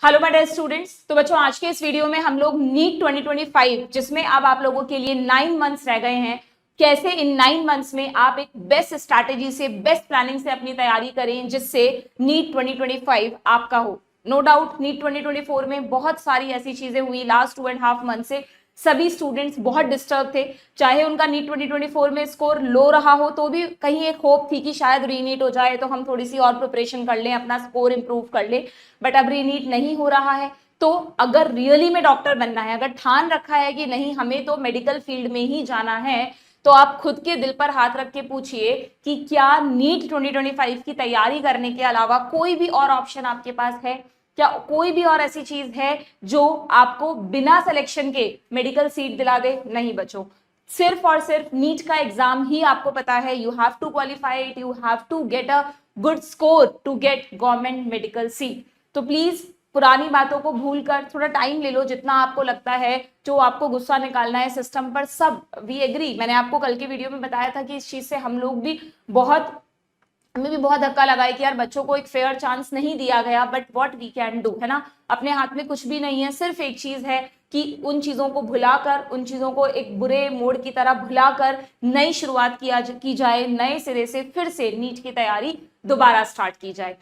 Hello my dear students. तो बच्चों आज के इस वीडियो में हम लोग नीट 2025 जिसमें अब आप लोगों के लिए 9 मंथ्स रह गए हैं, कैसे इन 9 मंथ्स में आप एक बेस्ट स्ट्रैटेजी से बेस्ट प्लानिंग से अपनी तैयारी करें जिससे नीट 2025 आपका हो। नो डाउट नीट 2024 में बहुत सारी ऐसी चीजें हुई लास्ट 2.5 मंथ से, सभी स्टूडेंट्स बहुत डिस्टर्ब थे। चाहे उनका नीट 2024 में स्कोर लो रहा हो तो भी कहीं एक होप थी कि शायद रीनीट हो जाए तो हम थोड़ी सी और प्रिपरेशन कर लें, अपना स्कोर इंप्रूव कर लें, बट अब रीनीट नहीं हो रहा है। तो अगर रियली में डॉक्टर बनना है, अगर ठान रखा है कि नहीं हमें तो मेडिकल फील्ड में ही जाना है, तो आप खुद के दिल पर हाथ रख के पूछिए कि क्या नीट 2025 की तैयारी करने के अलावा कोई भी और ऑप्शन आपके पास है? क्या कोई भी और ऐसी चीज है जो आपको बिना सिलेक्शन के मेडिकल सीट दिला दे? नहीं बच्चों, सिर्फ और सिर्फ नीट का एग्जाम ही आपको पता है, you have to qualify it, you have to get a good score to get government medical seat. तो प्लीज पुरानी बातों को भूलकर थोड़ा टाइम ले लो, जितना आपको लगता है, जो आपको गुस्सा निकालना है सिस्टम पर, सब वी एग्री। मैंने आपको कल के वीडियो में बताया था कि इस चीज से हमें भी बहुत धक्का लगा है कि यार बच्चों को एक फेयर चांस नहीं दिया गया, but what we can do, है ना। अपने हाथ में कुछ भी नहीं है, सिर्फ एक चीज है कि उन चीजों को भुलाकर, उन चीजों को एक बुरे मोड़ की तरह भुलाकर नई शुरुआत की जाए, नए सिरे से फिर से नीट की तैयारी दोबारा स्टार्ट की जाए।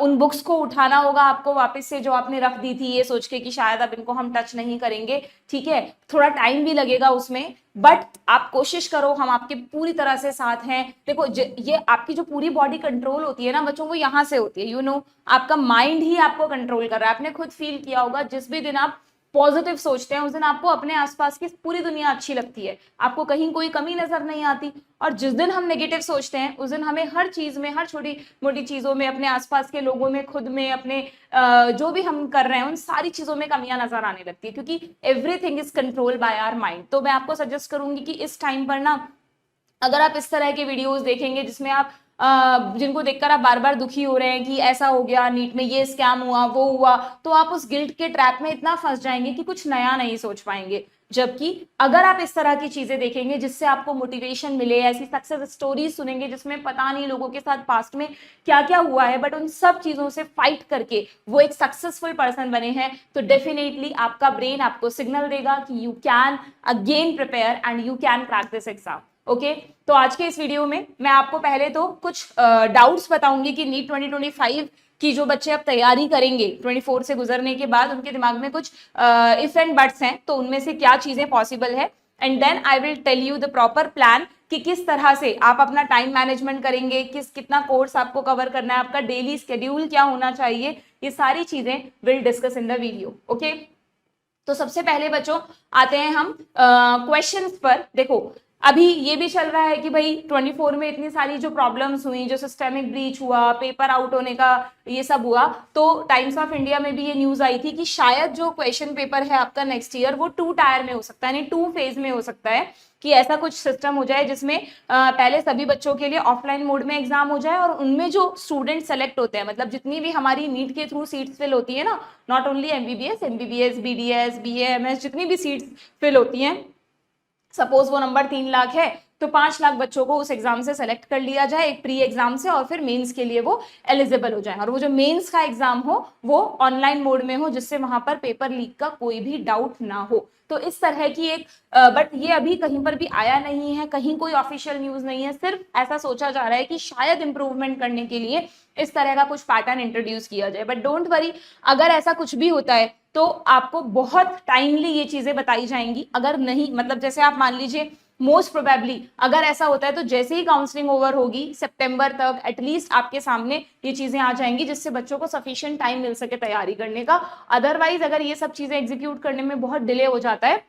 उन बुक्स को उठाना होगा आपको वापस से जो आपने रख दी थी, ये सोच के कि शायद अब इनको हम टच नहीं करेंगे। ठीक है, थोड़ा टाइम भी लगेगा उसमें, बट आप कोशिश करो, हम आपके पूरी तरह से साथ हैं। देखो ये आपकी जो पूरी बॉडी कंट्रोल होती है ना बच्चों, वो यहाँ से होती है, यू नो, आपका माइंड ही आपको कंट्रोल कर रहा है। आपने खुद फील किया होगा, जिस भी दिन आप पॉजिटिव सोचते हैं उस दिन आपको अपने आसपास की पूरी दुनिया अच्छी लगती है, आपको कहीं कोई कमी नजर नहीं आती। और जिस दिन हम नेगेटिव सोचते हैं उस दिन हमें हर चीज में, हर छोटी मोटी चीजों में, अपने आसपास के लोगों में, खुद में, अपने जो भी हम कर रहे हैं उन सारी चीजों में कमियां नजर आने लगती है, क्योंकि everything is control by our mind. तो मैं आपको सजेस्ट करूंगी कि इस टाइम पर ना, अगर आप इस तरह के वीडियोस देखेंगे जिसमें आप जिनको देखकर आप बार बार दुखी हो रहे हैं कि ऐसा हो गया, नीट में ये स्कैम हुआ, वो हुआ, तो आप उस गिल्ट के ट्रैप में इतना फंस जाएंगे कि कुछ नया नहीं सोच पाएंगे। जबकि अगर आप इस तरह की चीजें देखेंगे जिससे आपको मोटिवेशन मिले, ऐसी सक्सेस स्टोरीज सुनेंगे जिसमें पता नहीं लोगों के साथ पास्ट में क्या क्या हुआ है, बट उन सब चीजों से फाइट करके वो एक सक्सेसफुल पर्सन बने हैं, तो डेफिनेटली आपका ब्रेन आपको सिग्नल देगा कि you can again prepare and you can crack this exam. Okay, तो आज के इस वीडियो में मैं आपको पहले तो कुछ डाउट्स बताऊंगी कि नीट 2025 की जो बच्चे अब तैयारी करेंगे 24 से गुजरने के बाद, उनके दिमाग में कुछ इफ एंड बट्स हैं, तो उनमें से क्या चीजें पॉसिबल है, and then I will tell you the proper plan कि किस तरह से आप अपना टाइम मैनेजमेंट करेंगे, कितना कोर्स आपको कवर करना है, आपका डेली स्केड्यूल क्या होना चाहिए, ये सारी चीजें will discuss in the video. Okay, तो सबसे पहले बच्चों आते हैं हम क्वेश्चंस पर। देखो अभी ये भी चल रहा है कि भाई 24 में इतनी सारी जो प्रॉब्लम्स हुई, जो सिस्टेमिक ब्रीच हुआ, पेपर आउट होने का ये सब हुआ, तो टाइम्स ऑफ इंडिया में भी ये न्यूज आई थी कि शायद जो क्वेश्चन पेपर है आपका नेक्स्ट ईयर वो 2 टायर में हो सकता है, यानी 2 फेज में हो सकता है, कि ऐसा कुछ सिस्टम हो जाए जिसमें पहले सभी बच्चों के लिए ऑफलाइन मोड में एग्जाम हो जाए, और उनमें जो स्टूडेंट सेलेक्ट होते हैं, मतलब जितनी भी हमारी नीट के थ्रू सीट्स फिल होती है ना, not only MBBS, BDS, BA, MS, जितनी भी सीट्स फिल होती हैं, सपोज वो नंबर 3 लाख है, तो 5 लाख बच्चों को उस एग्जाम से सेलेक्ट कर लिया जाए एक प्री एग्जाम से, और फिर मेंस के लिए वो एलिजिबल हो जाए, और वो जो मेंस का एग्जाम हो वो ऑनलाइन मोड में हो, जिससे वहां पर पेपर लीक का कोई भी डाउट ना हो। तो इस तरह की एक बट ये अभी कहीं पर भी आया नहीं है, कहीं कोई ऑफिशियल न्यूज नहीं है, सिर्फ ऐसा सोचा जा रहा है कि शायद इंप्रूवमेंट करने के लिए इस तरह का कुछ पैटर्न इंट्रोड्यूस किया जाए, बट डोंट वरी, अगर ऐसा कुछ भी होता है तो आपको बहुत टाइमली ये चीजें बताई जाएंगी। अगर नहीं, मतलब जैसे आप मान लीजिए मोस्ट प्रोबेबली अगर ऐसा होता है तो जैसे ही काउंसलिंग ओवर होगी सितंबर तक एटलीस्ट आपके सामने ये चीजें आ जाएंगी, जिससे बच्चों को सफिशिएंट टाइम मिल सके तैयारी करने का। अदरवाइज अगर ये सब चीजें एग्जीक्यूट करने में बहुत डिले हो जाता है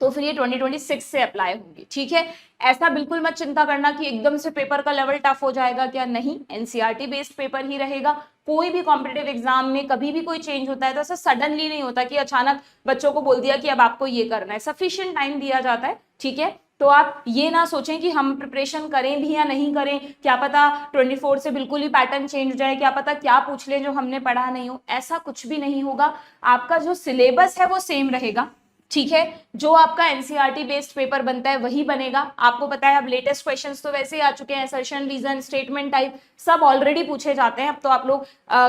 तो फिर ये 2026 से अप्लाई होंगी। ठीक है, ऐसा बिल्कुल मत चिंता करना कि एकदम से पेपर का लेवल टफ हो जाएगा, क्या नहीं, एनसीईआरटी बेस्ड पेपर ही रहेगा। कोई भी कॉम्पिटिटिव एग्जाम में कभी भी कोई चेंज होता है तो ऐसा सडनली नहीं होता कि अचानक बच्चों को बोल दिया कि अब आपको ये करना है, सफिशिएंट टाइम दिया जाता है। ठीक है, तो आप ये ना सोचें कि हम प्रिपरेशन करें भी या नहीं करें, क्या पता 24 से बिल्कुल ही पैटर्न चेंज हो जाए, क्या पता क्या पूछ लें जो हमने पढ़ा नहीं हो, ऐसा कुछ भी नहीं होगा। आपका जो सिलेबस है वो सेम रहेगा, ठीक है। जो आपका एनसीईआरटी बेस्ड पेपर बनता है वही बनेगा। आपको पता है अब लेटेस्ट क्वेश्चंस तो वैसे ही आ चुके हैं, असर्शन, रीजन, स्टेटमेंट टाइप सब ऑलरेडी पूछे जाते हैं। अब तो आप लोग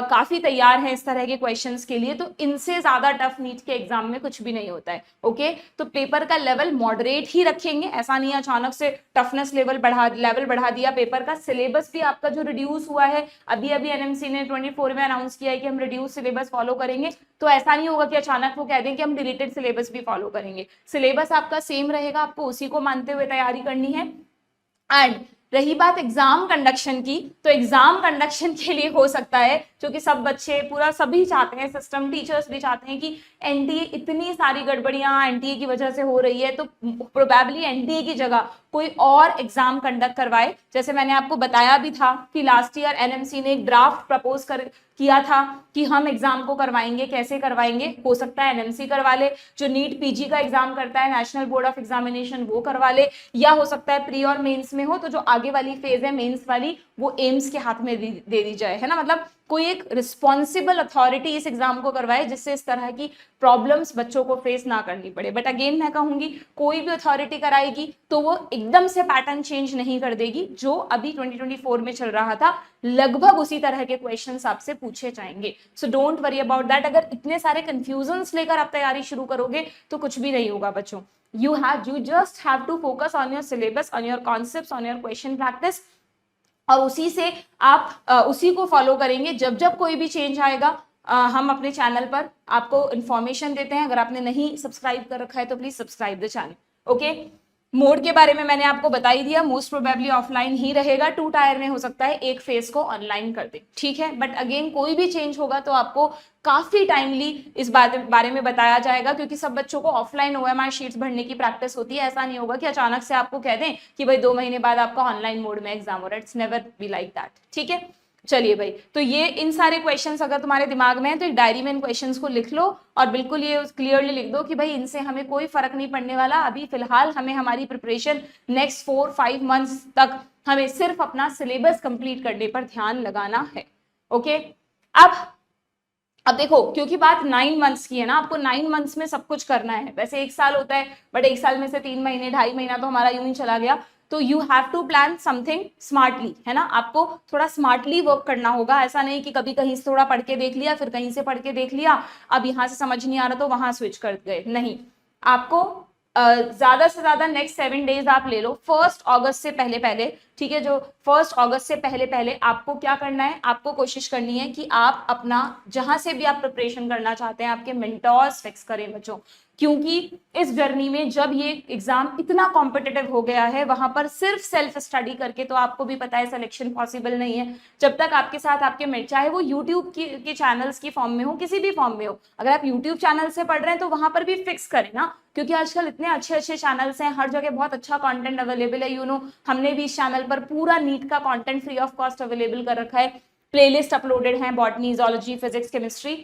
काफी तैयार हैं इस तरह के क्वेश्चंस के लिए, तो इनसे ज्यादा टफ नीट के एग्जाम में कुछ भी नहीं होता है। ओके, तो पेपर का लेवल मॉडरेट ही रखेंगे, ऐसा नहीं अचानक से टफनेस लेवल बढ़ा दिया पेपर का। सिलेबस भी आपका जो रिड्यूस हुआ है, अभी अभी एनएमसी ने 24 में अनाउंस किया है कि हम रिड्यूस सिलेबस फॉलो करेंगे, तो ऐसा नहीं होगा कि अचानक वो कह दें कि हम डिलीटेड सिलेबस भी फॉलो करेंगे। सिलेबस आपका सेम रहेगा, आपको उसी को मानते हुए तैयारी करनी है। एंड रही बात एग्जाम कंडक्शन की, तो एग्जाम कंडक्शन के लिए हो सकता है, क्योंकि सब बच्चे पूरा सभी चाहते हैं, सिस्टम टीचर्स भी चाहते हैं कि एनटीए, इतनी सारी गड़बड़ियां एनटीए की वजह से हो रही है, तो प्रोबेबली एनटीए की जगह कोई और एग्जाम कंडक्ट करवाए। जैसे मैंने आपको बताया भी था कि लास्ट ईयर एनएमसी ने एक ड्राफ्ट प्रपोज किया था कि हम एग्जाम को करवाएंगे, कैसे करवाएंगे, हो सकता है एनएमसी करवा ले, जो नीट पीजी का एग्जाम करता है नेशनल बोर्ड ऑफ एग्जामिनेशन वो करवा ले, या हो सकता है प्री और मेंस में हो, तो जो आगे वाली फेज है मेंस वाली वो एम्स के हाथ में दे दी जाए, है ना। मतलब कोई एक रिस्पॉन्सिबल अथॉरिटी इस एग्जाम को करवाए जिससे इस तरह की प्रॉब्लम्स बच्चों को फेस ना करनी पड़े। बट अगेन मैं कहूंगी कोई भी अथॉरिटी कराएगी तो वो एकदम से पैटर्न चेंज नहीं कर देगी, जो अभी 2024 में चल रहा था लगभग उसी तरह के क्वेश्चंस आपसे पूछे जाएंगे। So don't worry about that. अगर इतने सारे कंफ्यूजन्स लेकर आप तैयारी शुरू करोगे तो कुछ भी नहीं होगा बच्चों। you just have to focus on your syllabus, on your concepts, on your question practice, और उसी से आप उसी को फॉलो करेंगे। जब जब कोई भी चेंज आएगा हम अपने चैनल पर आपको इन्फॉर्मेशन देते हैं। अगर आपने नहीं सब्सक्राइब कर रखा है तो please subscribe the channel. Okay, mode के बारे में मैंने आपको बता ही दिया, मोस्ट प्रोबेबली ऑफलाइन ही रहेगा, 2 टायर में हो सकता है एक फेज को ऑनलाइन कर दे, ठीक है। बट अगेन कोई भी चेंज होगा तो आपको काफी टाइमली इस बारे में बताया जाएगा, क्योंकि सब बच्चों को ऑफलाइन ओएमआर शीट्स भरने की प्रैक्टिस होती है। ऐसा नहीं होगा कि अचानक से आपको कह दें कि भाई 2 महीने बाद आपका ऑनलाइन मोड में एग्जाम हो रहा है, it's never be like that, ठीक है। चलिए भाई, तो ये इन सारे क्वेश्चंस अगर तुम्हारे दिमाग में है तो एक डायरी में इन क्वेश्चंस को लिख लो और बिल्कुल ये क्लियरली लिख दो कि भाई इनसे हमें कोई फर्क नहीं पड़ने वाला। अभी फिलहाल हमें हमारी प्रिपरेशन नेक्स्ट 4-5 मंथ्स तक हमें सिर्फ अपना सिलेबस कंप्लीट करने पर ध्यान लगाना है। ओके, अब देखो, क्योंकि बात 9 मंथ्स की है ना, आपको 9 मंथ्स में सब कुछ करना है। वैसे 1 साल होता है, बट 1 साल में से 3 महीने 2.5 महीना तो हमारा यूं ही चला गया। तो you have to plan something smartly, है ना। आपको थोड़ा स्मार्टली वर्क करना होगा। ऐसा नहीं कि कभी कहीं से थोड़ा पढ़ के देख लिया, फिर कहीं से पढ़ के देख लिया, अब यहाँ से समझ नहीं आ रहा तो वहां स्विच कर गए, नहीं। आपको ज्यादा से ज्यादा नेक्स्ट 7 डेज आप ले लो, 1 अगस्त से पहले, ठीक है। जो 1 अगस्त से पहले आपको क्या करना है, आपको कोशिश करनी है कि आप अपना जहां से भी आप प्रिपरेशन करना चाहते हैं आपके मेंटोर्स फिक्स करें बच्चों, क्योंकि इस जर्नी में जब ये एग्जाम इतना कॉम्पिटिटिव हो गया है, वहां पर सिर्फ सेल्फ स्टडी करके तो आपको भी पता है सिलेक्शन पॉसिबल नहीं है। जब तक आपके साथ आपके चाहे वो यूट्यूब के चैनल्स की फॉर्म में हो, किसी भी फॉर्म में हो, अगर आप यूट्यूब चैनल से पढ़ रहे हैं तो वहां पर भी फिक्स करें ना, क्योंकि आजकल इतने अच्छे अच्छे चैनल्स हैं, हर जगह बहुत अच्छा कंटेंट अवेलेबल है। हमने भी इस चैनल पर पूरा नीट का content free of cost available कर रखा है, प्लेलिस्ट अपलोडेड है, बॉटनी, जूलॉजी, फिजिक्स, केमिस्ट्री,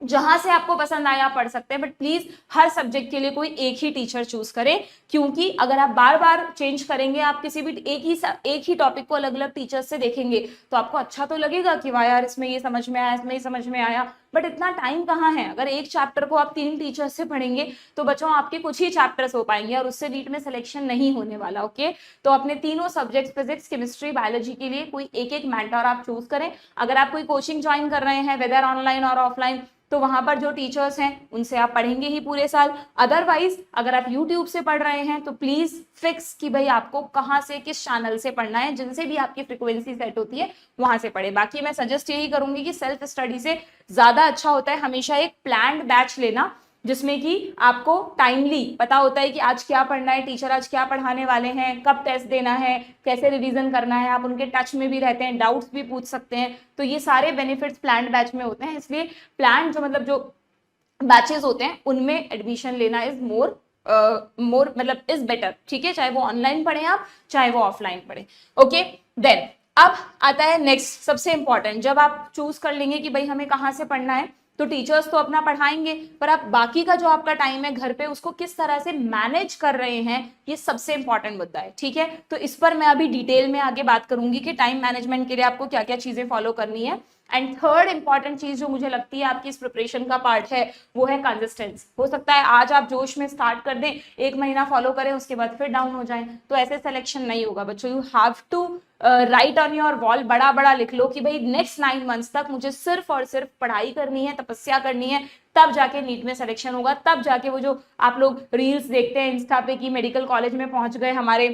जहां से आपको पसंद आया आप पढ़ सकते हैं। बट प्लीज हर सब्जेक्ट के लिए कोई एक ही टीचर चूज करें, क्योंकि अगर आप बार बार चेंज करेंगे, आप किसी भी एक ही टॉपिक को अलग अलग टीचर से देखेंगे तो आपको अच्छा तो लगेगा कि वाह यार इसमें ये समझ में आया, इसमें ये समझ में आया, बट इतना टाइम कहाँ है। अगर एक चैप्टर को आप 3 टीचर से पढ़ेंगे तो बच्चों आपके कुछ ही चैप्टर्स हो पाएंगे और उससे नीट में सिलेक्शन नहीं होने वाला। ओके, तो अपने तीनों सब्जेक्ट फिजिक्स, केमिस्ट्री, बायोलॉजी के लिए कोई एक मेंटर आप चूज करें। अगर आप कोई कोचिंग ज्वाइन कर रहे हैं वेदर ऑनलाइन और ऑफलाइन, तो वहां पर जो टीचर्स हैं उनसे आप पढ़ेंगे ही पूरे साल। अदरवाइज अगर आप यूट्यूब से पढ़ रहे हैं तो प्लीज फिक्स कि भाई आपको कहां से किस चैनल से पढ़ना है, जिनसे भी आपकी फ्रीक्वेंसी सेट होती है वहां से पढ़े। बाकी मैं सजेस्ट यही करूंगी कि सेल्फ स्टडी से ज्यादा अच्छा होता है हमेशा एक प्लान्ड बैच लेना, जिसमें कि आपको टाइमली पता होता है कि आज क्या पढ़ना है, टीचर आज क्या पढ़ाने वाले हैं, कब टेस्ट देना है, कैसे रिवीजन करना है, आप उनके टच में भी रहते हैं, डाउट्स भी पूछ सकते हैं। तो ये सारे बेनिफिट्स प्लान्ड बैच में होते हैं, इसलिए प्लान्ड जो बैचेस होते हैं उनमें एडमिशन लेना इज मोर मतलब इज बेटर, ठीक है। चाहे वो ऑनलाइन पढ़े आप, चाहे वो ऑफलाइन पढ़े। ओके, देन अब आता है नेक्स्ट सबसे इंपॉर्टेंट। जब आप चूज कर लेंगे कि भाई हमें कहाँ से पढ़ना है, तो टीचर्स तो अपना पढ़ाएंगे, पर आप बाकी का जो आपका टाइम है घर पे उसको किस तरह से मैनेज कर रहे हैं, ये सबसे इंपॉर्टेंट मुद्दा है, ठीक है। तो इस पर मैं अभी डिटेल में आगे बात करूंगी कि टाइम मैनेजमेंट के लिए आपको क्या क्या चीजें फॉलो करनी है एंड थर्ड इंपॉर्टेंट चीज जो मुझे लगती है आपकी इस प्रिपरेशन का पार्ट है वो है कंसिस्टेंसी। हो सकता है आज आप जोश में स्टार्ट कर दें, 1 महीना फॉलो करें, उसके बाद फिर डाउन हो जाए, तो ऐसे सिलेक्शन नहीं होगा बच्चों। You have to write on your wall, बड़ा बड़ा लिख लो कि भाई नेक्स्ट 9 मंथ्स तक मुझे सिर्फ और सिर्फ पढ़ाई करनी है, तपस्या करनी है, तब जाके नीट में सिलेक्शन होगा, तब जाके वो जो आप लोग रील्स देखते हैं इंस्टा पे कि मेडिकल कॉलेज में पहुंच गए हमारे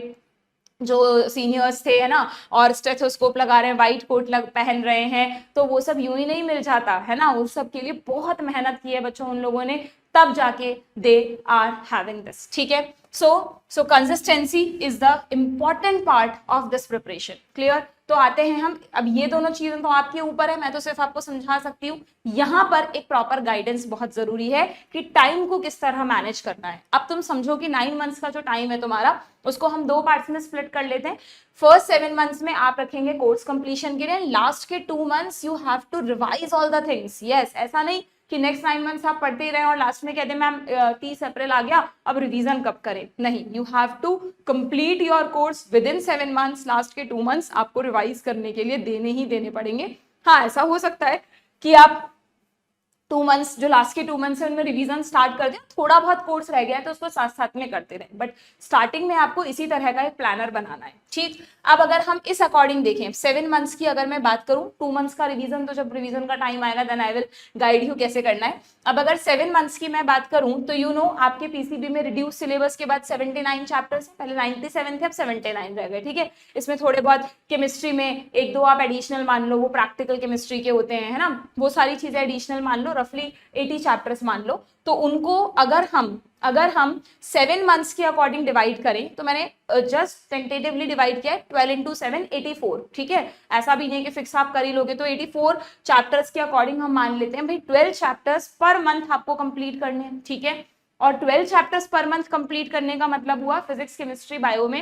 जो सीनियर्स थे, है ना, और स्टेथोस्कोप लगा रहे हैं, व्हाइट कोट पहन रहे हैं, तो वो सब यूं ही नहीं मिल जाता है ना, उस सब के लिए बहुत मेहनत की है बच्चों उन लोगों ने, तब जाके दे आर हैविंग दिस। ठीक है, सो consistency is the important part of this preparation. Clear? तो आते हैं हम, अब ये दोनों चीजें तो आपके ऊपर है, मैं तो सिर्फ आपको समझा सकती हूँ। यहां पर एक प्रॉपर गाइडेंस बहुत जरूरी है कि टाइम को किस तरह मैनेज करना है। अब तुम समझो कि 9 मंथ्स का जो टाइम है तुम्हारा, उसको हम 2 पार्ट्स में स्प्लिट कर लेते हैं। फर्स्ट 7 मंथ्स में आप रखेंगे कोर्स कंप्लीशन के लिए, लास्ट के 2 months you have to revise all the things. Yes, ऐसा नहीं कि नेक्स्ट 9 मंथ्स आप पढ़ते ही रहे और लास्ट में कहते मैम 30 अप्रैल आ गया, अब रिवीजन कब करें। नहीं, you have to complete your course within 7 months. Last के 2 मंथ्स आपको रिवाइज करने के लिए देने ही देने पड़ेंगे। हाँ, ऐसा हो सकता है कि आप 2 मंथ्स, जो लास्ट के 2 मंथ्स है उनमें रिवीजन स्टार्ट कर दिया, थोड़ा बहुत कोर्स रह गया है तो उसको साथ साथ में करते रहे, बट स्टार्टिंग में आपको इसी तरह का एक प्लानर बनाना है। ठीक, अब अगर हम इस अकॉर्डिंग देखें 7 मंथ्स की अगर मैं बात करूं, 2 मंथ्स का रिवीजन तो जब रिवीजन का टाइम आएगा then I will guide you कैसे करना है। अब अगर 7 मंथ्स की मैं बात करूं तो यू नो आपके पीसीबी में रिड्यूस सिलेबस के बाद 79 चैप्टर्स, पहले 97 थे अब 79 रह गए। ठीक है, इसमें थोड़े बहुत केमिस्ट्री में 1-2 आप एडिशनल मान लो, वो प्रैक्टिकल केमिस्ट्री के होते हैं, है ना, वो सारी चीजें एडिशनल मान लो, रफली 80 चैप्टर्स मान लो। तो उनको अगर हम 7 मंथ्स के अकॉर्डिंग डिवाइड करें, तो मैंने जस्ट टेंटेटिवली डिवाइड किया है 12 into 7 84। ठीक है, ऐसा भी नहीं कि फिक्स आप कर ही लोगे, तो 84 चैप्टर्स के अकॉर्डिंग हम मान लेते हैं भाई 12 चैप्टर्स पर मंथ आपको कंप्लीट करने हैं। ठीक है, और 12 चैप्टर्स पर मंथ कंप्लीट करने का मतलब हुआ फिजिक्स केमिस्ट्री बायो में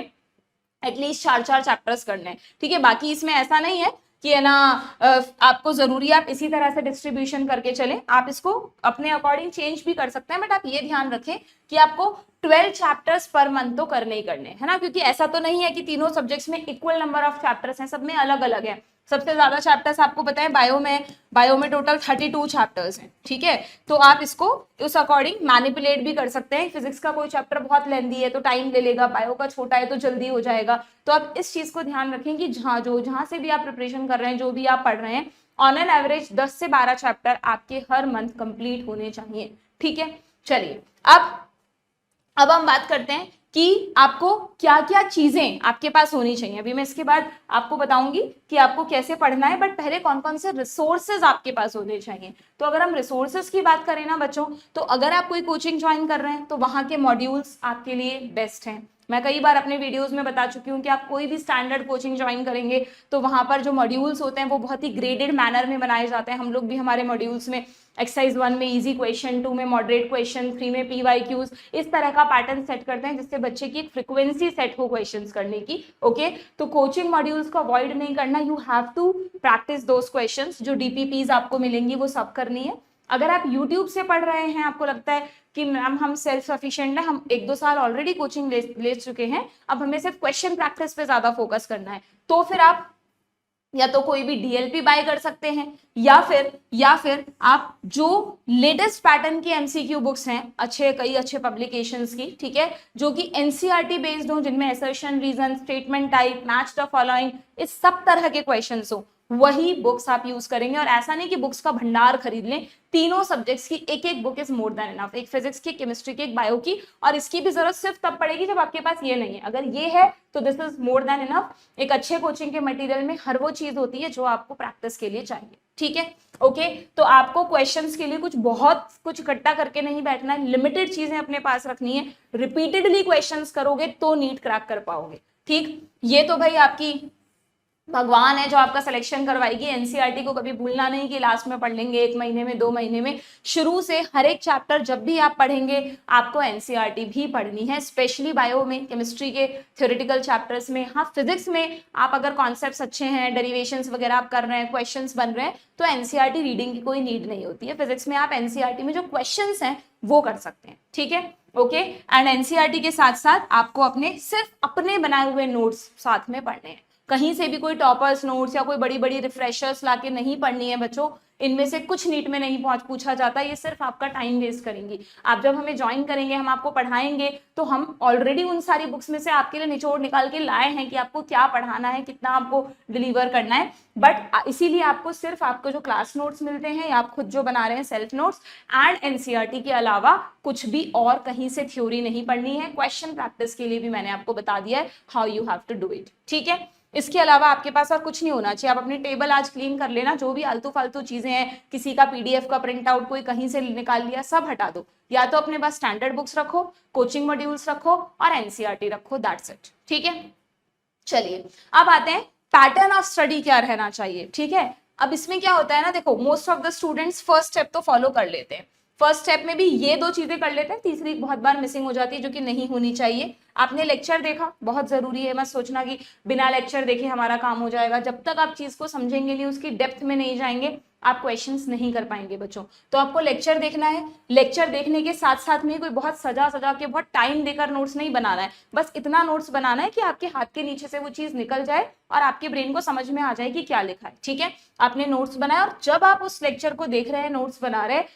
एटलीस्ट 4 चैप्टर्स करने हैं। ठीक है, बाकी इसमें ऐसा नहीं है कि है ना आपको जरूरी आप इसी तरह से डिस्ट्रीब्यूशन करके चलें, आप इसको अपने अकॉर्डिंग चेंज भी कर सकते हैं, बट आप ये ध्यान रखें कि आपको 12 चैप्टर्स पर मंथ तो करने ही करने, है ना, क्योंकि ऐसा तो नहीं है कि तीनों सब्जेक्ट्स में इक्वल नंबर ऑफ चैप्टर्स हैं, सब में अलग अलग है। सबसे ज्यादा चैप्टर्स आपको पता है बायो में टोटल 32 चैप्टर्स हैं। ठीक है, तो आप इसको उस अकॉर्डिंग मैनिपुलेट भी कर सकते हैं। फिजिक्स का कोई चैप्टर बहुत लेंथी है तो टाइम ले लेगा, बायो का छोटा है तो जल्दी हो जाएगा। तो आप इस चीज को ध्यान रखें कि जहां से भी आप प्रिपरेशन कर रहे हैं, जो भी आप पढ़ रहे हैं, ऑन एन एवरेज 10 से 12 चैप्टर आपके हर मंथ कंप्लीट होने चाहिए। ठीक है, चलिए अब हम बात करते हैं कि आपको क्या क्या चीजें आपके पास होनी चाहिए। अभी मैं इसके बाद आपको बताऊंगी कि आपको कैसे पढ़ना है, बट पहले कौन कौन से रिसोर्सेज आपके पास होने चाहिए। तो अगर हम रिसोर्सेज की बात करें ना बच्चों, तो अगर आप कोई कोचिंग ज्वाइन कर रहे हैं तो वहां के मॉड्यूल्स आपके लिए बेस्ट हैं। मैं कई बार अपने वीडियोस में बता चुकी हूँ कि आप कोई भी स्टैंडर्ड कोचिंग ज्वाइन करेंगे तो वहां पर जो मॉड्यूल्स होते हैं वो बहुत ही ग्रेडेड मैनर में बनाए जाते हैं। हम लोग भी हमारे मॉड्यूल्स में एक्सरसाइज 1 में इजी क्वेश्चन, 2 में मॉडरेट क्वेश्चन, 3 में PYQs, इस तरह का पैटर्न सेट करते हैं जिससे बच्चे की एक फ्रिक्वेंसी सेट हो क्वेश्चंस करने की। ओके, तो कोचिंग मॉड्यूल्स को अवॉइड नहीं करना, you have to practise those questions, जो DPPs आपको मिलेंगी वो सब करनी है। अगर आप YouTube से पढ़ रहे हैं, आपको लगता है कि मैम हम सेल्फ सफिशिएंट है, हम 1-2 साल ऑलरेडी कोचिंग ले चुके हैं, अब हमें सिर्फ क्वेश्चन प्रैक्टिस पे ज्यादा फोकस करना है, तो फिर आप या तो कोई भी DLP बाय कर सकते हैं, या फिर आप जो लेटेस्ट पैटर्न की MCQ बुक्स हैं, कई अच्छे पब्लिकेशंस की, ठीक है, जो कि NCERT बेस्ड हो, जिनमें assertion, reason, statement type, match the following, इस सब तरह के क्वेश्चंस हो, वही बुक्स आप यूज करेंगे। और ऐसा नहीं कि बुक्स का भंडार खरीद लें, तीनों सब्जेक्ट्स की एक book is more than enough, एक फिजिक्स की, केमिस्ट्री की, एक बायो की, और इसकी भी जरूरत सिर्फ तब पड़ेगी जब आपके पास ये नहीं है। अगर ये है तो this is more than enough. एक अच्छे कोचिंग के मटेरियल में हर वो चीज होती है जो आपको प्रैक्टिस के लिए चाहिए। ठीक है, ओके, तो आपको क्वेश्चंस के लिए कुछ इकट्ठा करके नहीं बैठना है, लिमिटेड चीजें अपने पास रखनी है, रिपीटेडली क्वेश्चंस करोगे तो नीट क्रैक कर पाओगे। ठीक, ये तो भाई आपकी भगवान है जो आपका सिलेक्शन करवाएगी। NCERT को कभी भूलना नहीं कि लास्ट में पढ़ लेंगे, 1 महीने में, 2 महीने में। शुरू से हर एक चैप्टर जब भी आप पढ़ेंगे आपको NCERT भी पढ़नी है, स्पेशली बायो में, केमिस्ट्री के थ्योरेटिकल चैप्टर्स में। हाँ, फिजिक्स में आप अगर कॉन्सेप्ट्स अच्छे हैं, डेरिवेशंस वगैरह आप कर रहे हैं, क्वेश्चंस बन रहे हैं, तो NCERT रीडिंग की कोई नीड नहीं होती है। फिजिक्स में आप NCERT में जो क्वेश्चंस हैं वो कर सकते हैं। ठीक है, ओके, एंड NCERT के साथ साथ आपको सिर्फ अपने बनाए हुए नोट्स साथ में पढ़ने हैं। कहीं से भी कोई टॉपर्स नोट्स या कोई बड़ी बड़ी रिफ्रेशर्स लाके नहीं पढ़नी है बच्चों। इनमें से कुछ नीट में नहीं पूछा जाता, ये सिर्फ आपका टाइम वेस्ट करेंगी। आप जब हमें ज्वाइन करेंगे, हम आपको पढ़ाएंगे, तो हम ऑलरेडी उन सारी बुक्स में से आपके लिए निचोड़ निकाल के लाए हैं कि आपको क्या पढ़ाना है, कितना आपको डिलीवर करना है। बट इसीलिए आपको सिर्फ आपको जो क्लास नोट्स मिलते हैं या आप खुद जो बना रहे हैं सेल्फ नोट्स एंड एनसीईआरटी के अलावा कुछ भी और कहीं से थ्योरी नहीं पढ़नी है। क्वेश्चन प्रैक्टिस के लिए भी मैंने आपको बता दिया है how you have to do it, ठीक है। इसके अलावा आपके पास और कुछ नहीं होना चाहिए। आप अपनी टेबल आज क्लीन कर लेना, जो भी आलतू फालतू चीजें हैं, किसी का पीडीएफ का प्रिंट आउट कोई कहीं से निकाल लिया, सब हटा दो। या तो अपने पास स्टैंडर्ड बुक्स रखो, कोचिंग मॉड्यूल्स रखो और एनसीईआरटी रखो, दैट्स इट, ठीक है। चलिए अब आते हैं पैटर्न ऑफ स्टडी क्या रहना चाहिए, ठीक है। अब इसमें क्या होता है ना, देखो most of the students first step तो फॉलो कर लेते हैं, फर्स्ट स्टेप में भी ये दो चीजें कर लेते हैं, तीसरी बहुत बार मिसिंग हो जाती है जो कि नहीं होनी चाहिए। आपने लेक्चर देखा, बहुत जरूरी है, मत सोचना कि बिना लेक्चर देखे हमारा काम हो जाएगा। जब तक आप चीज को समझेंगे नहीं, उसकी डेप्थ में नहीं जाएंगे, आप क्वेश्चंस नहीं कर पाएंगे बच्चों। तो आपको लेक्चर देखना है, लेक्चर देखने के साथ साथ में कोई बहुत सजा सजा के बहुत टाइम देकर नोट्स नहीं बनाना है, बस इतना नोट्स बनाना है कि आपके हाथ के नीचे से वो चीज निकल जाए और आपके ब्रेन को समझ में आ जाए कि क्या लिखा है, ठीक है। आपने नोट्स बनाया और जब आप उस लेक्चर को देख रहे हैं, नोट्स बना रहे हैं,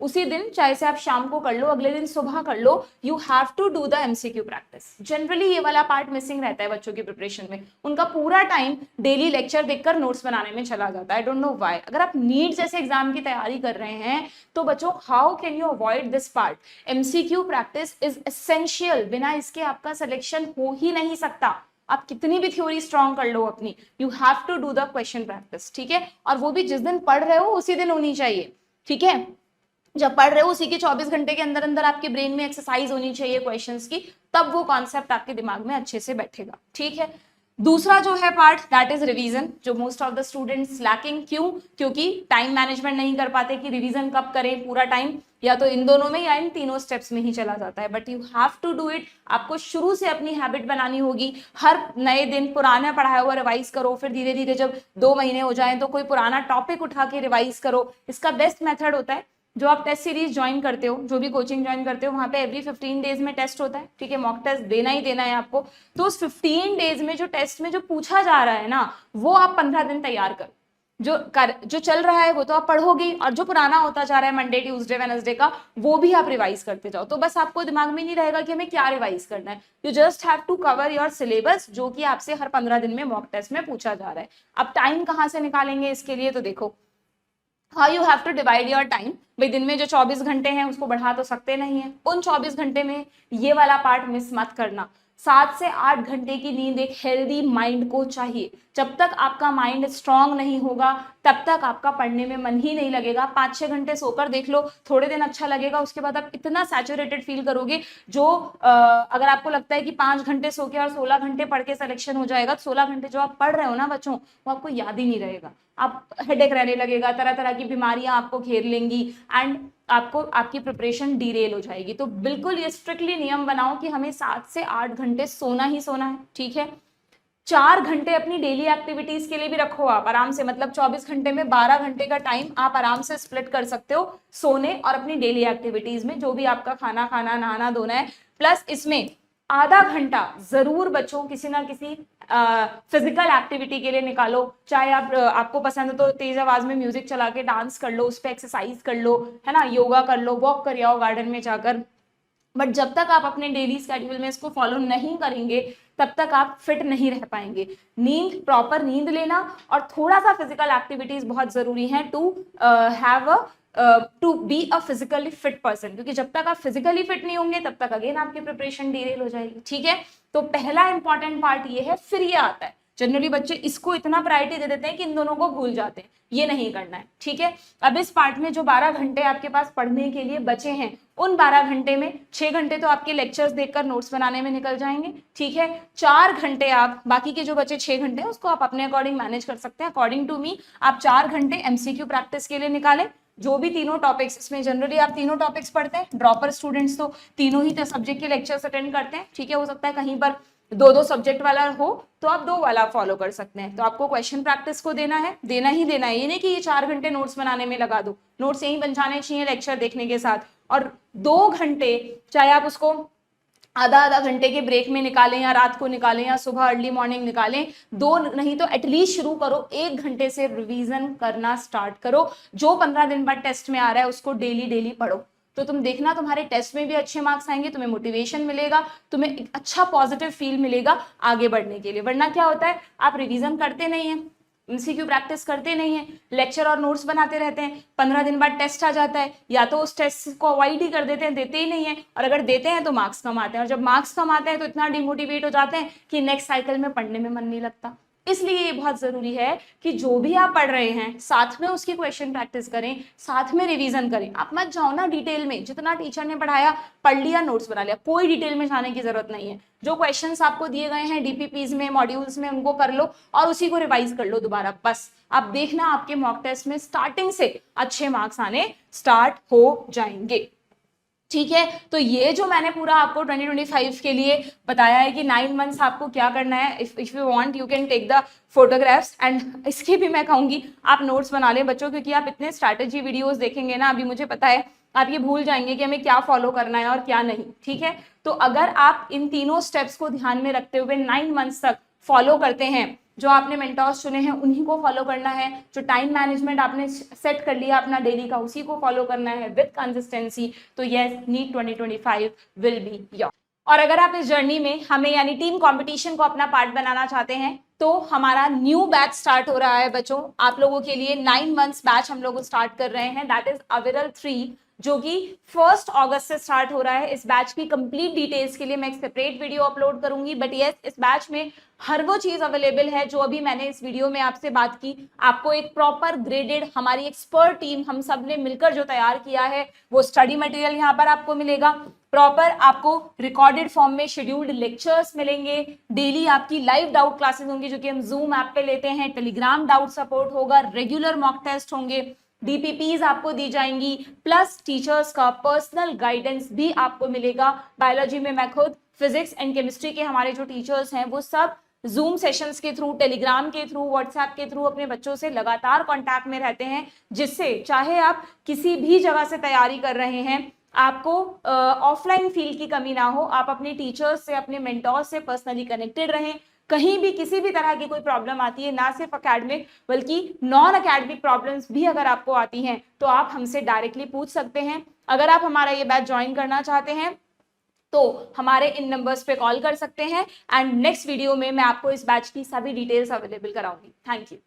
उसी दिन चाहे से आप शाम को कर लो, अगले दिन सुबह कर लो, you have to do the MCQ practice. Generally ये वाला पार्ट मिसिंग रहता है बच्चों की प्रिपरेशन में, उनका पूरा टाइम डेली लेक्चर देखकर नोट्स बनाने में चला जाता है। I don't know why. अगर आप नीट जैसे एग्जाम की तैयारी कर रहे हैं तो बच्चों how can you avoid this part. MCQ practice is essential, बिना इसके आपका सिलेक्शन हो ही नहीं सकता। आप कितनी भी थ्योरी स्ट्रॉन्ग कर लो अपनी, you have to do the question practice, ठीक है। और वो भी जिस दिन पढ़ रहे हो उसी दिन होनी चाहिए, ठीक है। जब पढ़ रहे हो उसी के 24 घंटे के अंदर अंदर आपके ब्रेन में एक्सरसाइज होनी चाहिए क्वेश्चंस की, तब वो कॉन्सेप्ट आपके दिमाग में अच्छे से बैठेगा, ठीक है। दूसरा जो है पार्ट दैट इज रिवीजन, जो most of the students lacking. क्यों? क्योंकि टाइम मैनेजमेंट नहीं कर पाते कि रिवीजन कब करें, पूरा टाइम या तो इन दोनों में या इन तीनों स्टेप्स में ही चला जाता है। But you have to do it. आपको शुरू से अपनी हैबिट बनानी होगी, हर नए दिन पुराना पढ़ाया हुआ रिवाइज करो, फिर धीरे धीरे जब 2 महीने हो जाए तो कोई पुराना टॉपिक उठा के रिवाइज करो। इसका बेस्ट मेथड होता है जो आप टेस्ट सीरीज ज्वाइन करते हो, जो भी कोचिंग ज्वाइन करते हो, वहां पे एवरी 15 डेज में टेस्ट होता है, ठीक है। मॉक टेस्ट देना ही देना है आपको। तो उस 15 डेज में जो टेस्ट में जो पूछा जा रहा है ना, वो आप 15 दिन तैयार करो। जो चल रहा है वो तो आप पढ़ोगे, और जो पुराना होता जा रहा है मंडे ट्यूसडे वेडनेसडे का, वो भी आप रिवाइज करते जाओ। तो बस आपको दिमाग में नहीं रहेगा कि हमें क्या रिवाइज करना है। You just have to cover your syllabus, जो कि आपसे हर 15 दिन में मॉक टेस्ट में पूछा जा रहा है। अब टाइम कहाँ से निकालेंगे इसके लिए, तो देखो how you have to divide your time. भाई दिन में जो 24 घंटे हैं उसको बढ़ा तो सकते नहीं है, उन 24 घंटे में ये वाला पार्ट मिस मत करना। 7 से 8 घंटे की नींद एक हेल्दी माइंड को चाहिए। जब तक आपका माइंड स्ट्रांग नहीं होगा तब तक आपका पढ़ने में मन ही नहीं लगेगा। 5-6 घंटे सोकर देख लो, थोड़े दिन अच्छा लगेगा, उसके बाद आप इतना सैचुरेटेड फील करोगे। जो अगर आपको लगता है कि 5 घंटे सो के और 16 घंटे पढ़ के सिलेक्शन हो जाएगा, तो 16 घंटे जो आप पढ़ रहे हो ना बच्चों, वो आपको याद ही नहीं रहेगा। आप हेडेक रहने लगेगा, तरह तरह की बीमारियां आपको घेर लेंगी एंड आपको आपकी प्रिपरेशन डीरेल हो जाएगी। तो बिल्कुल ये स्ट्रिक्टली नियम बनाओ कि हमें 7 से 8 घंटे सोना ही सोना है, ठीक है। 4 घंटे अपनी डेली एक्टिविटीज के लिए भी रखो आप आराम से, मतलब 24 घंटे में 12 घंटे का टाइम आप आराम से स्प्लिट कर सकते हो सोने और अपनी डेली एक्टिविटीज में, जो भी आपका खाना खाना नहाना धोना है। प्लस इसमें आधा घंटा जरूर बच्चों किसी ना किसी फिजिकल एक्टिविटी के लिए निकालो। चाहे आपको पसंद है तो तेज आवाज में म्यूजिक चला के डांस कर लो, उस पर एक्सरसाइज कर लो, है ना, योगा कर लो, वॉक कर आओ गार्डन में जाकर। बट जब तक आप अपने डेली स्केड्यूल में इसको फॉलो नहीं करेंगे तब तक आप फिट नहीं रह पाएंगे। नींद, प्रॉपर नींद लेना और थोड़ा सा फिजिकल एक्टिविटीज बहुत जरूरी है to be a physically fit person, क्योंकि जब तक आप फिजिकली फिट नहीं होंगे तब तक अगेन आपकी प्रिपरेशन डीरेल हो जाएगी, ठीक है। तो पहला इंपॉर्टेंट पार्ट ये है, फिर ये आता है। जनरली बच्चे इसको इतना प्रायोरिटी दे देते हैं कि इन दोनों को भूल जाते हैं, ये नहीं करना है, ठीक है। अब इस पार्ट में जो 12 घंटे आपके पास पढ़ने के लिए बचे हैं, उन 12 घंटे में 6 घंटे तो आपके लेक्चर्स देखकर नोट्स बनाने में निकल जाएंगे, ठीक है। 4 घंटे आप, बाकी के जो बचे 6 घंटे उसको आप अपने अकॉर्डिंग मैनेज कर सकते हैं। अकॉर्डिंग टू मी आप 4 घंटे एमसीक्यू प्रैक्टिस के लिए निकालें। जो भी तीनों टॉपिक्स, इसमें जनरली आप तीनों टॉपिक्स पढ़ते हैं, ड्रॉपर स्टूडेंट्स तो तीनों ही सब्जेक्ट के लेक्चर्स अटेंड करते हैं, ठीक है। हो सकता है कहीं पर 2-2 सब्जेक्ट वाला हो तो आप 2 वाला फॉलो कर सकते हैं। तो आपको क्वेश्चन प्रैक्टिस को देना है, देना ही देना है। ये नहीं कि ये 4 घंटे नोट्स बनाने में लगा दो, नोट्स यहीं बन जाने चाहिए लेक्चर देखने के साथ। और 2 घंटे चाहे आप उसको आधा आधा घंटे के ब्रेक में निकालें या रात को निकालें या सुबह अर्ली मॉर्निंग निकालें, 2 नहीं तो एटलीस्ट शुरू करो 1 घंटे से रिवीजन करना स्टार्ट करो। जो 15 दिन बाद टेस्ट में आ रहा है उसको डेली डेली पढ़ो, तो तुम देखना तुम्हारे टेस्ट में भी अच्छे मार्क्स आएंगे, तुम्हें मोटिवेशन मिलेगा, तुम्हें एक अच्छा पॉजिटिव फील मिलेगा आगे बढ़ने के लिए। वरना क्या होता है, आप रिवीजन करते नहीं है, एमसीक्यू प्रैक्टिस करते नहीं है, लेक्चर और नोट्स बनाते रहते हैं, 15 दिन बाद टेस्ट आ जाता है, या तो उस टेस्ट को अवॉइड ही कर देते हैं, देते ही नहीं है, और अगर देते हैं तो मार्क्स कम आते हैं, और जब मार्क्स कम आते हैं तो इतना डिमोटिवेट हो जाते हैं कि नेक्स्ट साइकिल में पढ़ने में मन नहीं लगता। इसलिए ये बहुत जरूरी है कि जो भी आप पढ़ रहे हैं साथ में उसकी क्वेश्चन प्रैक्टिस करें, साथ में रिवीजन करें। आप मत जाओ ना डिटेल में, जितना टीचर ने पढ़ाया पढ़ लिया, नोट्स बना लिया, कोई डिटेल में जाने की जरूरत नहीं है। जो क्वेश्चंस आपको दिए गए हैं डीपीपीज में, मॉड्यूल्स में, उनको कर लो और उसी को रिवाइज कर लो दोबारा, बस। आप देखना आपके मॉक टेस्ट में स्टार्टिंग से अच्छे मार्क्स आने स्टार्ट हो जाएंगे, ठीक है। तो ये जो मैंने पूरा आपको 2025 के लिए बताया है कि 9 मंथ्स आपको क्या करना है, if you want you can take the photographs, and इसकी भी मैं कहूंगी आप नोट्स बना लें बच्चों, क्योंकि आप इतने स्ट्रैटेजी वीडियोस देखेंगे ना, अभी मुझे पता है आप ये भूल जाएंगे कि हमें क्या फॉलो करना है और क्या नहीं, ठीक है। तो अगर आप इन तीनों स्टेप्स को ध्यान में रखते हुए 9 मंथ्स तक फॉलो करते हैं, जो आपने मेंटोर्स चुने हैं उन्हीं को फॉलो करना है, जो टाइम मैनेजमेंट आपने सेट कर लिया अपना डेली का उसी को फॉलो करना है विद कंसिस्टेंसी, तो yes, NEET 2025 will be your. और अगर आप इस जर्नी में हमें यानी टीम कंपटीशन को अपना पार्ट बनाना चाहते हैं, तो हमारा न्यू बैच स्टार्ट हो रहा है बच्चों, आप लोगों के लिए 9 मंथ्स बैच हम लोग स्टार्ट कर रहे हैं, दैट इज अविरल 3, जो कि 1 अगस्त से स्टार्ट हो रहा है। इस बैच की कंप्लीट डिटेल्स के लिए मैं एक सेपरेट वीडियो अपलोड करूंगी, बट यस, इस बैच में हर वो चीज अवेलेबल है जो अभी मैंने इस वीडियो में आपसे बात की। आपको एक प्रॉपर ग्रेडेड, हमारी एक्सपर्ट टीम हम सब ने मिलकर जो तैयार किया है वो स्टडी मटेरियल यहाँ पर आपको मिलेगा, प्रॉपर आपको रिकॉर्डेड फॉर्म में शेड्यूल्ड लेक्चर्स मिलेंगे, डेली आपकी लाइव डाउट क्लासेस होंगी जो कि हम जूम ऐप पे लेते हैं, टेलीग्राम डाउट सपोर्ट होगा, रेगुलर मॉक टेस्ट होंगे, डीपीपीज आपको दी जाएंगी, प्लस टीचर्स का पर्सनल गाइडेंस भी आपको मिलेगा। बायोलॉजी में मैं खुद, फिजिक्स एंड केमिस्ट्री के हमारे जो टीचर्स हैं वो सब जूम सेशंस के थ्रू, टेलीग्राम के थ्रू, व्हाट्सएप के थ्रू अपने बच्चों से लगातार कांटेक्ट में रहते हैं, जिससे चाहे आप किसी भी जगह से तैयारी कर रहे हैं, आपको ऑफलाइन फील की कमी ना हो, आप अपने टीचर्स से, अपने मेंटोर से पर्सनली कनेक्टेड रहें। कहीं भी किसी भी तरह की कोई प्रॉब्लम आती है, ना सिर्फ अकेडमिक बल्कि नॉन अकेडमिक प्रॉब्लम्स भी अगर आपको आती हैं, तो आप हमसे डायरेक्टली पूछ सकते हैं। अगर आप हमारा ये बैच ज्वाइन करना चाहते हैं तो हमारे इन नंबर्स पे कॉल कर सकते हैं, एंड नेक्स्ट वीडियो में मैं आपको इस बैच की सभी डिटेल्स अवेलेबल कराऊंगी। Thank you.